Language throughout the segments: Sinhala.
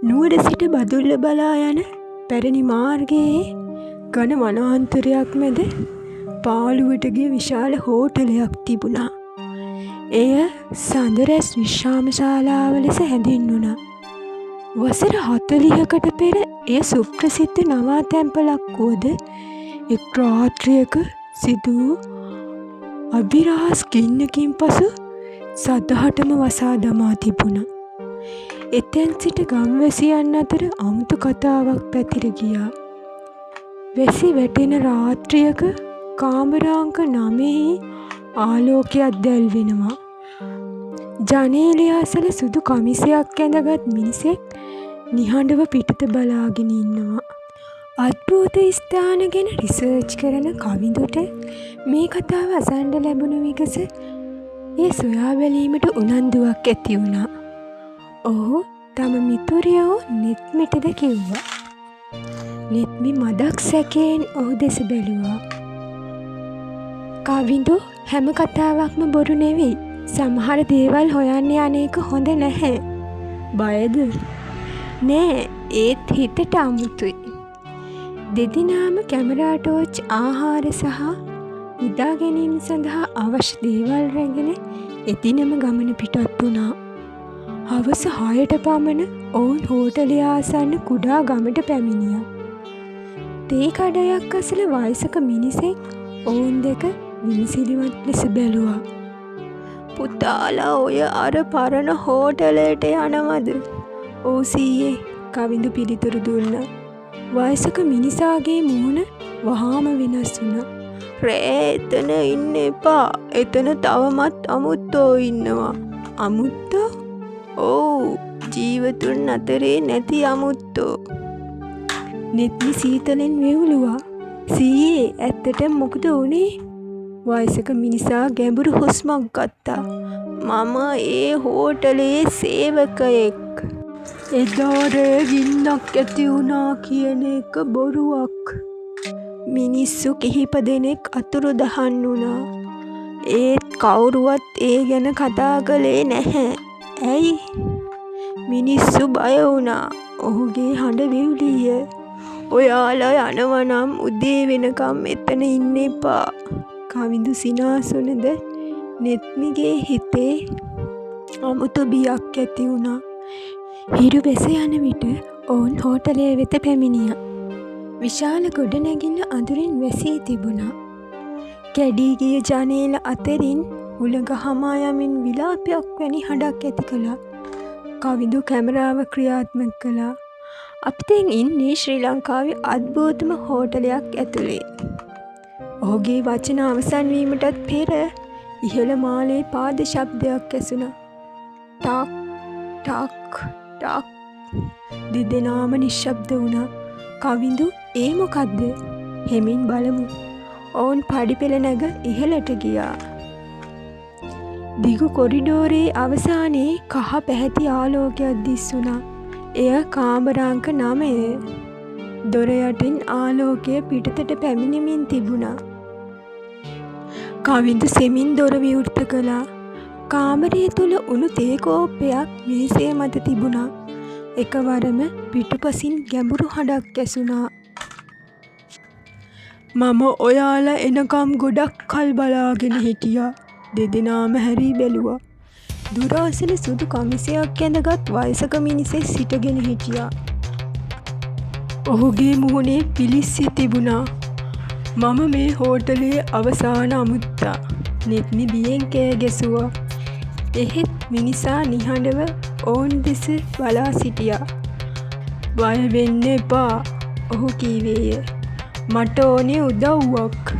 නුවර සිට බදුල්ල බලා යන පැරණි මාර්ගයේ ඝන වනාන්තරයක් මැද පාළුවට ගිය විශාල හෝටලයක් තිබුණා. එය සඳරැස් විශ්‍රාම ශාලාව ලෙස හැඳින්වුණා. වසර 40කට පෙර එය සුප්‍රසිද්ධ නවාතැන්පලක් වුවද එක් රාත්‍රියක සිදු වූ අභිරහස් ගින්නකින් පසු සදහටම වසා දමා තිබුණා. එතැන් සිට ගම්වැසියන් අතර අමුතු කතාවක් පැතිර ගියා. වැසි වැටෙන රාත්‍රියක කාමරාංක 9 ආලෝකයක් දැල්වෙනවා. ජනේලය අසල සුදු කමිසයක් ඇඳගත් මිනිසෙක් නිහඬව පිටත බලාගෙන ඉන්නවා. අද්භූත ස්ථාන ගැන රිසර්ච් කරන කවිඳුට මේ කතාව අසන්න ලැබුණු විගස ඒ සොයා බැලීමට උනන්දුවක් ඇති වුණා. ඔහු තම මිතුරියව නෙත්මිටද කිව්වා. නෙත්මි මදක් සැකයෙන් ඔහු දෙස බැලුවා. කවිඳු හැම කතාවක්ම බොරු නෙවෙයි. සමහර දේවල් හොයන්න යන්නේක හොඳ නැහැ. බයද? නෑ, ඒත් හිතට අමුතුයි. දෙදිනාම කැමරා ටෝච් ආහාර සහ නිදා ගැනීම සඳහා අවශ්‍ය දේවල් රැගෙන එදිනම ගමන පිටත් වුණා. හවස 6ට පමණ ඔවුන් හෝටලය ආසන්න කුඩා ගමට පැමිණියා. තේ කඩයක් අසල වයසක මිනිසෙක් ඔවුන් දෙක විමසිලිමත් ලෙස බැලුවා. පුතාලා ඔය අර පරණ හෝටලයට යනවද? ඔව් සීයේ, කවිඳු පිළිතුරු දුන්නා. වයසක මිනිසාගේ මුහුණ වහාම වෙනස් වුණා. රෑ එතන ඉන්න එපා. එතන තවමත් අමුත්තෝ ඉන්නවා. අමුත්තෝ? ඔව්, ජීවතුන් අතරේ නැති අමුත්තෝ. නෙත්මි සීතලෙන් වෙවුලුවා. සීයේ, ඇත්තටම මොකද වුනේ? වයසක මිනිසා ගැඹුරු හුස්මක් ගත්තා. මම ඒ හෝටලේ සේවකයෙක්. එදා රෑ ගින්නක් ඇති වුණා කියන එක බොරුවක්. මිනිස්සු කිහිප දෙනෙක් අතුරුදහන් වුණා. ඒත් කවුරුවත් ඒ ගැන කතා කළේ නැහැ. ඇයි? මිනිස්සු බය වුණා. ඔහුගේ හඬ වෙව්ලිය. ඔයාලා යනවනම් උදේ වෙනකම් එතන ඉන්න එපා. කවිඳු සිනාසුනද නෙත්මිගේ හිතේ අමුතු බියක් ඇති වුණා. හිරු බැස යන විට ඔවුන් හෝටලය වෙත පැමිණියා. විශාල ගොඩනැගිල්ල අඳුරින් වැසී තිබුණා. කැඩී ගිය ජනේල අතරින් හුළඟ හමා යමින් විලාපයක් වැනි හඬක් ඇති කළා. කවිඳු කැමරාව ක්‍රියාත්මක කළා. අපි දැන් ඉන්නේ ශ්‍රී ලංකාවේ අද්භූතම හෝටලයක් ඇතුලේ. ඔහුගේ වචන අවසන් වීමටත් පෙර ඉහළ මාලේ පාද ශබ්දයක් ඇසුණා. ටක් ටක් ටක්. දෙදෙනාම නිශ්ශබ්ද වුණා. කවිඳු, ඒ මොකද්ද? හෙමින් බලමු. ඔවුන් පඩිපෙළ නැග ඉහළට ගියා. දිගු කොරිඩෝරේ අවසානයේ කහ පැහැති ආලෝකයක් දිස්වුණා. එය කාමරාංක 9. දොර යටින් ආලෝකය පිටතට පැමිණෙමින් තිබුණා. කවිඳු සෙමින් දොර විවෘත කළා. කාමරය තුල උණු තේ කෝප්පයක් මේසය මත තිබුණා. එකවරම පිටුපසින් ගැඹුරු හඬක් ඇසුණා. මම ඔයාලා එනකම් ගොඩක් කල් බලාගෙන හිටියා. දෙදෙනාම හැරී බැලුවා. දුර අසල සුදු කමිසයක් ඇඳගත් වයසක මිනිසෙක් සිටගෙන හිටියා. ඔහුගේ මුහුණේ පිලිස්සී තිබුණා. මම මේ හෝටලයේ අවසාන අමුත්තා. නෙත්මි බියෙන් කෑ ගැසුවා. එහෙත් මිනිසා නිහඬව ඔවුන් දෙස බලා සිටියා. බය වෙන්න එපා, ඔහු කීවේය. මට ඕනේ උදව්වක්.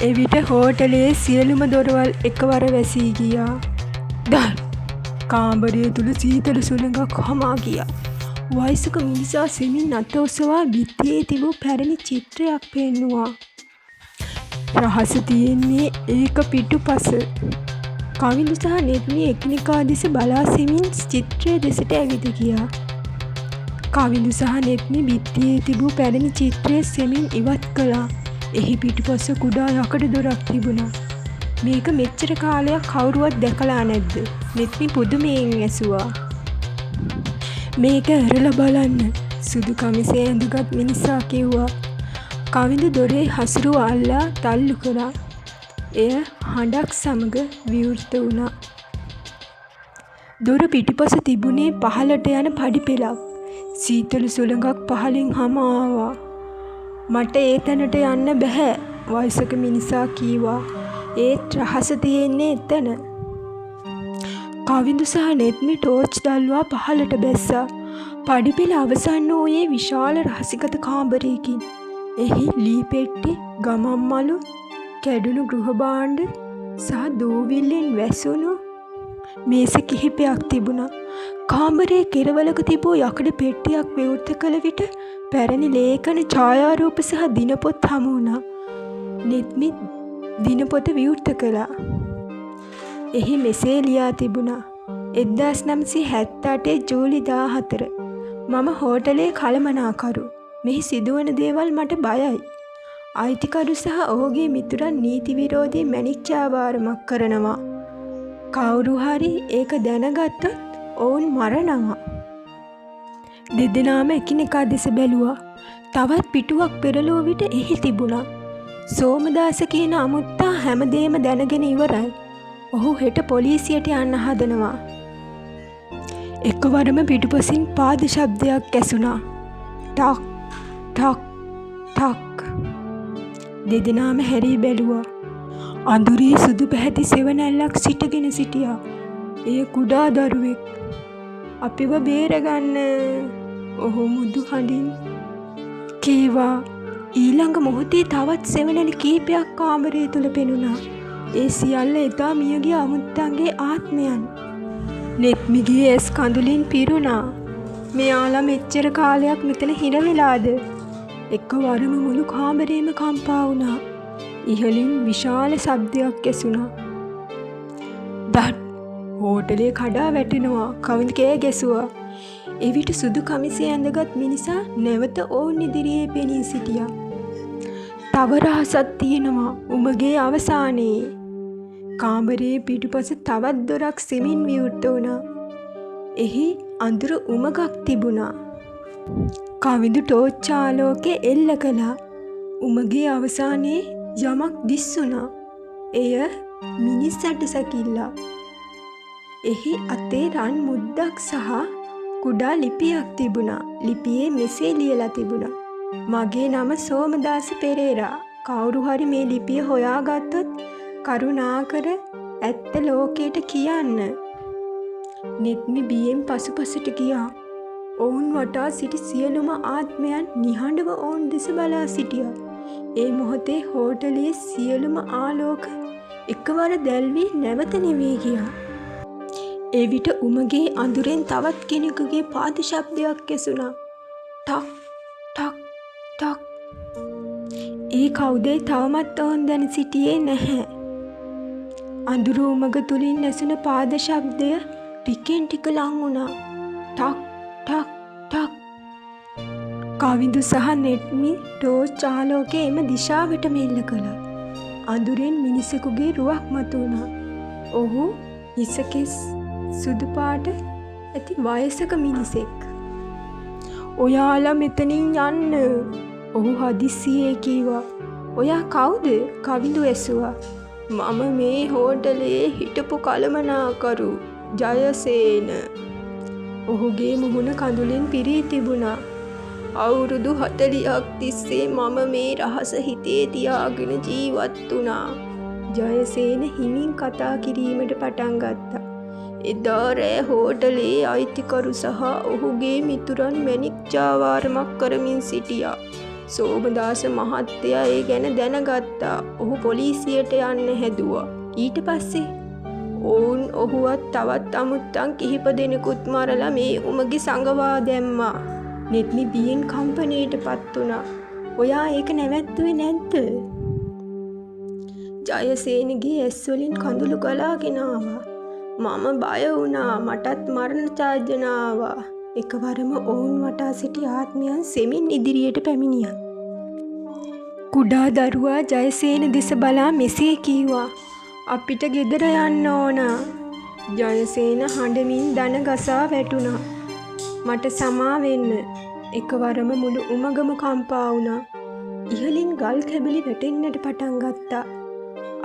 එවිට හෝටලයේ සියලුම දොරවල් එකවර වැසී ගියා. ඩන්! කාමරය තුල සීතල සුළඟක් හමා ගියා. වයසක මිනිසා සෙමින් අත ඔසවා බිත්තියේ තිබූ පැරණි චිත්‍රයක් පෙන්නුවා. රහස තියෙන්නේ ඒක පිටුපස. කවිඳු සහ නෙත්මි එකිනෙකා දෙස බලා සෙමින් චිත්‍රය දෙසට ඇවිද ගියා. කවිඳු සහ නෙත්මි බිත්තියේ තිබූ පැරණි චිත්‍රය සෙමින් ඉවත් කළා. එහි පිටුපස කුඩා යකඩ දොරක් තිබුණා. මේක මෙච්චර කාලයක් කවුරුවත් දැකලා නැද්ද? නෙත්මි පුදුමයෙන් ඇසුවා. මේක ඇරලා බලන්න සුදු කමිසේ ඇඳගත් මිනිසා කිව්වා. කවිඳු දොරේ හසුරුව අල්ලා තල්ලු කළා. එය හඬක් සමග විවෘත වුණා. දොර පිටිපස තිබුණේ පහළට යන පඩිපෙළක්. සීතල සුළඟක් පහළින් හම ආවා. මට ඒ තැනට යන්න බැහැ වයසක මිනිසා කීවා. ඒත් රහස තියෙන්නේ එතන. කවිඳු සහ නෙත්මි ටෝච් දැල්වා පහළට බැස්සා. පඩිපෙළ අවසන් වූයේ විශාල රහසිගත කාමරයකින්. එහි ලී පෙට්ටි, ගමන් මලු, කැඩුණු ගෘහ භාණ්ඩ සහ දූවිල්ලෙන් වැසුණු මේස කිහිපයක් තිබුණා. කාමරයේ කෙරවලක තිබූ යකඩ පෙට්ටියක් විවෘත කළ විට පැරණි ලේඛන, ඡායාරූප සහ දිනපොත් හමු වුණා. නෙත්මි දිනපොත විවෘත කළා. එහි මෙසේ ලියා තිබුණා. 1978 ජූලි 14. මම හෝටලේ කළමනාකරු. මෙහි සිදුවන දේවල් මට බයයි. අයිතිකරු සහ ඔහුගේ මිතුරන් නීති විරෝධී මැණික්චාවාරමක් කරනවා. කවුරු හරි ඒක දැනගත්තොත් ඔවුන් මරනවා. දෙදෙනාම එකිනෙකා දෙස බැලුවා. තවත් පිටුවක් පෙරළුව විට එහි තිබුණා. සෝමදාස කියන අමුත්තා හැමදේම දැනගෙන ඉවරයි. ඔහු හෙට පොලිසියට යන්න හදනවා. එකවරම පිටුපසින් පාද ශබ්දයක් ඇසුණා. ටක් ටක් ටක්. දෙදෙනාම හැරී බැලුවා. අඳුරේ සුදු පැහැති සෙවණැල්ලක් සිටගෙන සිටියා. එය කුඩා දරුවෙක්. අපිව බේරගන්න, ඔහු මුදු හඬින් කීවා. ඊළඟ මොහොතේ තවත් සෙවණැලි කීපයක් කාමරය තුල පෙනුණා. ඒ සියල්ල එදා මියගිය අමුත්තන්ගේ ආත්මයන්. නෙත්මිගේ ඇස් කඳුලින් පිරුණා. මෙයාලා මෙච්චර කාලයක් මෙතන හිර වෙලාද? එකවරම මුළු කාමරේම කම්පා වුණා. ඉහළින් විශාල ශබ්දයක් ඇසුණා. දත් හෝටලේ කඩා වැටෙනවා. කවිඳ කෑ ගැසුවා. එවිට සුදු කමිසය ඇඳගත් මිනිසා නැවත ඔවුන් ඉදිරියේ පෙනී සිටියා. තව රහසක් තියෙනවා උඹගේ අවසානයේ. කාමරයේ පිටුපස තවත් දොරක් සෙමින් විවෘත වුණා. එහි අඳුර උමගක් තිබුණා. කවිඳු ටෝච් ආලෝකය එල්ල කළා. උමගේ අවසානයේ යමක් දිස්සුණා. එය මිනිස් ඇටසැකිල්ලක්. එහි අතේ රන් මුද්දක් සහ කුඩා ලිපියක් තිබුණා. ලිපියේ මෙසේ ලියලා තිබුණා. මගේ නම සෝමදාස පෙරේරා. කවුරු හරි මේ ලිපිය හොයාගත්තොත් කරුණාකර ඇත්ත ලෝකයට කියන්න. නෙත්මි බියෙන් පසුපසට ගියා. ඔවුන් වටා සිටි සියලුම ආත්මයන් නිහඬව ඔවුන් දෙස බලා සිටියා. ඒ මොහොතේ හෝටලයේ සියලුම ආලෝක එකවර දැල්වී නැවත නිවී ගියා. එවිට උමගේ අඳුරෙන් තවත් කෙනෙකුගේ පාද ශබ්දයක් ඇසුණා. ටක් ටක් ටක්. ඒ කවුදේ තවමත් ඔවුන් දැන සිටියේ නැහැ. අඳුර උමග තුලින් ඇසුණ පාද ශබ්දය ටිකෙන් ටික ලං වුණා. ටක් ටක් ටක්. කවිඳු සහ නෙත්මි ටෝච් ආලෝකයේ එම දිශාවට මෙල්ල කළා. අඳුරෙන් මිනිසෙකුගේ රුවක් මතුවුණා. ඔහු හිසකෙස් සුදු පාට ඇති වයසක මිනිසෙක්. ඔයාලා මෙතනින් යන්න, ඔහු හදිස්සියේ කීවා. ඔයා කවුද? කවිඳු ඇසුවා. මම මේ හෝටලයේ හිටපු කළමනාකරු ජයසේන. ඔහුගේ මුහුණ කඳුලින් පිරී තිබුණා. අවුරුදු 40ක් තිස්සේ මම මේ රහස හිතේ තියාගෙන ජීවත් වුණා. ජයසේන හිමින් කතා කිරීමට පටන් ගත්තා. එදා රෑ හෝටලේ අයිතිකරු සහ ඔහුගේ මිතුරන් මැණික්චාවාරමක් කරමින් සිටියා. සෝමදාස මහත්තයා ඒ ගැන දැනගත්තා. ඔහු පොලිසියට යන්න හැදුවා. ඊට පස්සේ ඔවුන් ඔහුවත් තවත් අමුත්තන් කිහිප දෙනෙකුත් මරලා මේ උමගේ සංගවා දැම්මා. නෙත්මි බියෙන් කම්පණයට පත් වුණා. ඔයා ඒක නැවැත්තුවේ නැද්ද? ජයසේනගේ ඇස් වලින් කඳුළු ගලාගෙන ආවා. මම බය වුණා. මටත් මරණ චාර්ජන ආවා. එකවරම ඔවුන් වටා සිටි ආත්මයන් සෙමින් ඉදිරියට පැමිණියා. කුඩා දරුවා ජයසේන දෙස බලා මෙසේ කීවා. අපිට ගෙදර යන්න ඕන. ජයසේන හඬමින් දන ගසා වැටුණා. මට සමා වෙන්න. එකවරම මුළු උමගම කම්පා වුණා. ඉහලින් ගල් කැබලි වැටෙන්නට පටන් ගත්තා.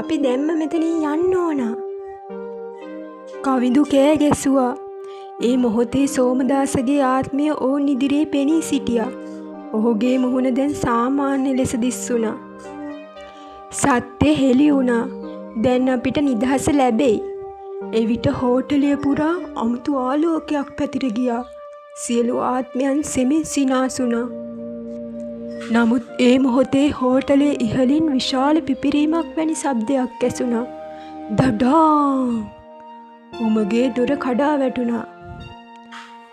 අපි දැම්ම මෙතනින් යන්න ඕන. කවිඳු කෑ ගැසුවා. ඒ මොහොතේ සෝමදාසගේ ආත්මය ඔවුන් ඉදිරියේ පෙනී සිටියා. ඔහුගේ මුහුණ දැන් සාමාන්‍ය ලෙස දිස්සුණා. සත්‍ය හෙළි වුණා. දැන් අපිට නිදහස ලැබෙයි. එවිට හෝටලය පුරා අමුතු ආලෝකයක් පැතිර ගියා. සියලු ආත්මයන් සෙමින් සිනාසුණා. නමුත් ඒ මොහොතේ හෝටලයේ ඉහළින් විශාල පිපිරීමක් වැනි ශබ්දයක් ඇසුණා. දඩාම්! උමගේ දොර කඩා වැටුණා.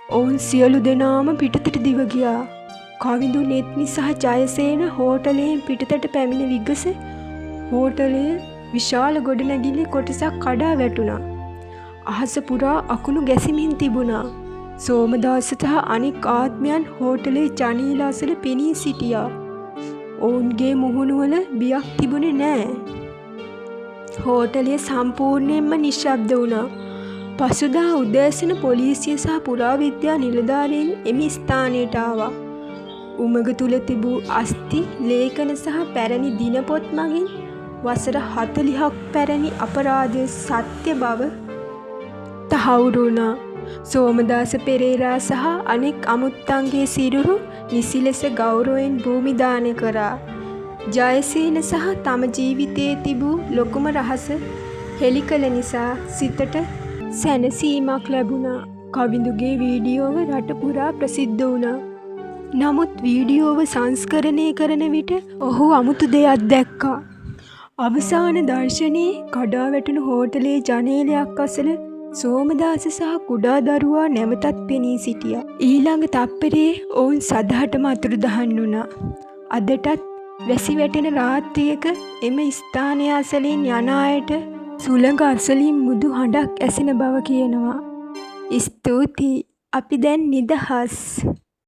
ඔවුන් සියලු දෙනාම පිටතට දිව ගියා. කවිඳු නෙත්නි සහ ජයසේන හෝටලයෙන් පිටතට පැමිණ විගස හෝටලයේ විශාල ගොඩනැගිලි කොටසක් කඩා වැටුණා. අහස පුරා අකුණු ගැසිමින් තිබුණා. සෝමදාස සහ අනෙක් ආත්මයන් හෝටලේ ජනේල අසල පෙනී සිටියා. ඔවුන්ගේ මුහුණුවල බියක් තිබුණේ නෑ. හෝටලය සම්පූර්ණයෙන්ම නිශ්ශබ්ද වුණා. පසුදා උදෑසන පොලිසිය සහ පුරාවිද්‍යා නිලධාරීන් එම ස්ථානයට ආවා. උමග තුල තිබූ අස්ථි ලේඛන සහ පැරණි දිනපොත් මගින් වසර 40ක් පැරණි අපරාධය සත්‍ය බව තහවුරු වුණා. සෝමදාස පෙරේරා සහ අනෙක් අමුත්තන්ගේ සිරුරු නිසි ලෙස ගෞරවයෙන් භූමි දාන කරා. ජයසේන සහ තම ජීවිතයේ තිබූ ලොකුම රහස හෙළි කළ නිසා සිතට සැනසීමක් ලැබුණා. කවිඳුගේ වීඩියෝව රට පුරා ප්‍රසිද්ධ වුණා. නමුත් වීඩියෝව සංස්කරණය කරන විට ඔහු අමුතු දෙයක් දැක්කා. අවසාන දර්ශනයේ කඩා වැටුණු හෝටලේ ජනේලයක් අසල සෝමදාස සහ කුඩා දරුවා නැවතත් පෙනී සිටියා. ඊළඟ තප්පරේ ඔවුන් සදහටම අතුරුදහන් වුණා. අදටත් වැසි වැටෙන රාත්‍රියක එම ස්ථානය අසලින් යන අයට සුළඟ අසලින් මුදු හඬක් ඇසෙන බව කියනවා. ස්තුතියි. අපි දැන් නිදහස්.